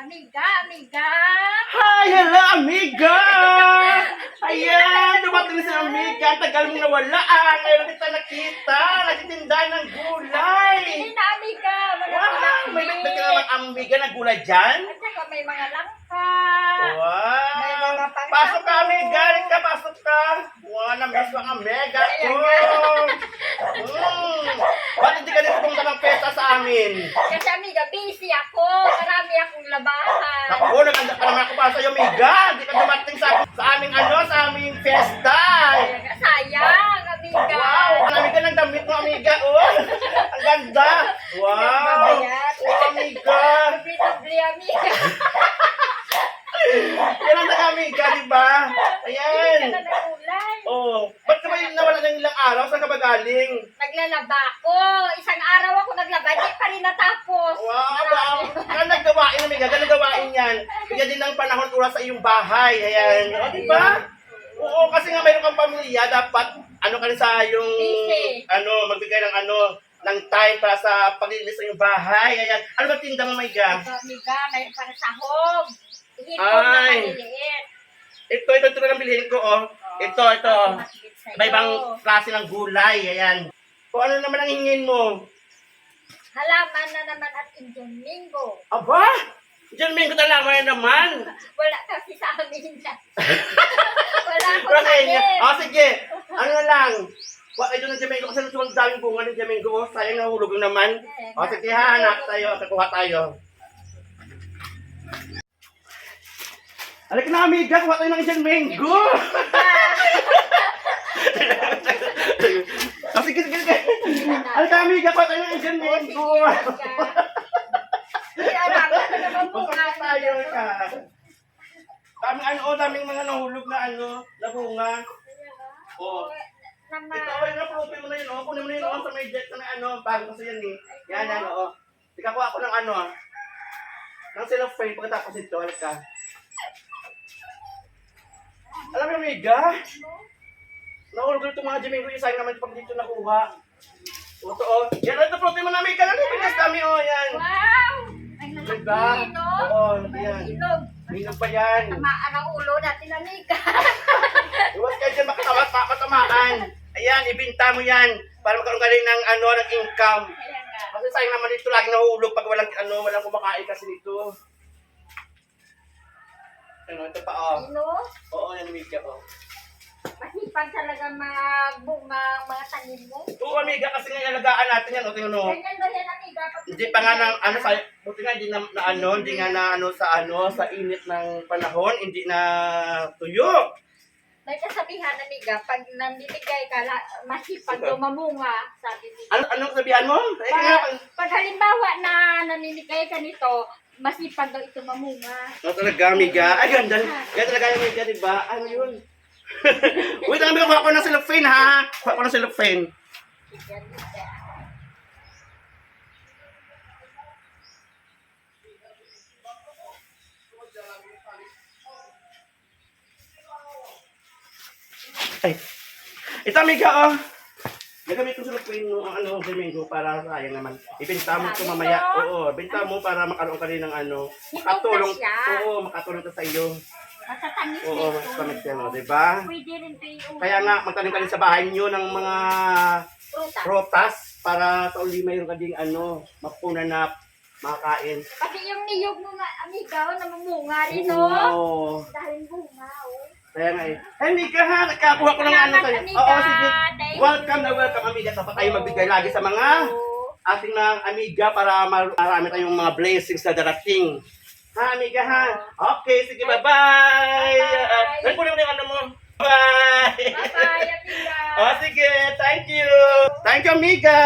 Amiga, amiga. Hi! Hello, amiga! Ayan, dumating si amiga. Tagal mo nawala. Ngayon kita nakita. Nagtitinda ng gulay. Hindi na, amiga. Mga Wow! May gulay. nagtitinda naman amiga ng gulay dyan. At saka may mga langka. May Wow! mga pangsabaw. Pasok ka, amiga. Halika, pasok ka. Wow, na-miss mo ang amiga ko. Ba't hindi ka din pumunta ng pesta sa amin? Kasi amiga, busy ako. Marami akong labahan. Ako, naganda pa naman ako para sa'yo, amiga. Hindi ka dumating sa aming sa aming festa. Kaya nga, sayang, amiga. Wow! Ang amiga ng damit mo, amiga. Oh, ang ganda. Wow! Babayat. Oh, amiga. Doble-doble, amiga. Yan ang nag-amiga, di ba? Hindi Ayan. ka na nagulay. Oh, ba't ka ba yung nawala ng ilang araw? Saan ka ba galing? Naglalaba ako. Isang araw ako naglaba. Hindi pa rin natapos. Wow! Wow! Ano naggawain, amiga? Ganun gawain yan. Bigyan din ng panahon oras sa iyong bahay. Ayan. O, di ba? Oo, kasi nga mayroon kang pamilya, dapat ka rin sa yung Busy. magbigay ng time para sa paglilinis sa iyong bahay. Ayan. Ano ba tinda mo, amiga? Ito, amiga, may pang sahog. Hipon na Ay. maliliit. Ito na lang bilhin ko, oh. Ito. Masakit sa'yo. May ibang klase ng gulay. Ayan. O ano naman ang hingin mo? Halaman na naman at Indian Mingo. Aba! Diyan may katalaman naman. Wala kasi sa amin na. Wala akong Bakit? tanim. Oh, sige. Ano na lang. Ito ng Jamingo. Kasi ang daming bunga ng Jamingo. Oh. Sayang nahulog naman. O, sige ha. Hanap tayo. Kakuha tayo. Alek na, amiga. Kuha tayo ng Jamingo. Oh, sige. Alek na, amiga. Kuha tayo ng Jamingo. Pagkakas tayo ka. Daming mga nahulog na na bunga. Oh. Ito, napulupin mo na yun, kunin mo na yun, sa may jet na bago kasi yan eh. Yan, oo. Ikakuha ko ng ng cellophane pagkatapos ito, halit ka. Alam mo, amiga? Nahulog itong mga Jamingo, yung sayang naman pag dito nakuha. Ito, yan, ito, pulupin mo na, amiga, pinas dami, yan. Wow! Ay, Diba? lalaki, no? Oo, yan. Ilog. Hinog pa yan. Tamaan ang ulo natin, amiga. Iwas kayo dyan, matamaan. Ayan, ibinta mo yan para magkaroon ka rin ng ng income. Kaya nga. Kasi sayang naman dito lagi nahulog pag walang kumakain kasi dito. Ito pa Ino, Oo, yan amiga masipag talaga magbunga ang mga tanim mo. Oo, amiga, kasi nga alagaan natin yan. Tingnan mo. Ganyan ba yan, amiga? Pag Hindi pa nga buti nga hindi sa init ng panahon, hindi na tuyo. may kasabihan, amiga, pag namimigay ka, masipag daw mamunga, sabi nila. Anong sabihan mo? Pag halimbawa na namimigay ka nito, masipag daw ito mamunga. Talaga, amiga. Ay, ganda. Ganda talaga yung amiga, diba? Ano yun? Wait, amiga, kuha ko ng cellophane, ha? Kuha ko ng cellophane. Yan, amiga. Ay. Ito, amiga, nagamit ko cellophane ng Jamingo para sayang naman. Ibenta mo ito mamaya. Oo, ibenta mo para makaroon ka rin ng makatulong. siya. Oo, makatulong ito sa iyo. Matatamis Oo, nito. matamit yan, diba? Pwede rin ito yung Kaya nga, magtanim ka rin sa bahay niyo ng mga prutas. prutas para sa uli mayroon ka ding mapuna na makakain. Pati yung niyog mo nga, amiga, namumunga rin, no? Oo. Dahil bunga, oh. Kaya nga eh. Hey, amiga ha, nagkakuha ko ng Salamat, sa'yo. amiga. Oo, sige. Thank Welcome amiga. Dapat tayo magbigay lagi sa mga ating mga amiga para marami tayong mga blessings na darating. Ha, amiga ha? Okay, sige, bye-bye! Bye-bye. Nagpunin mo na yung mo. Bye! Bye-bye, amiga. Oh, sige, thank you! Thank you, amiga!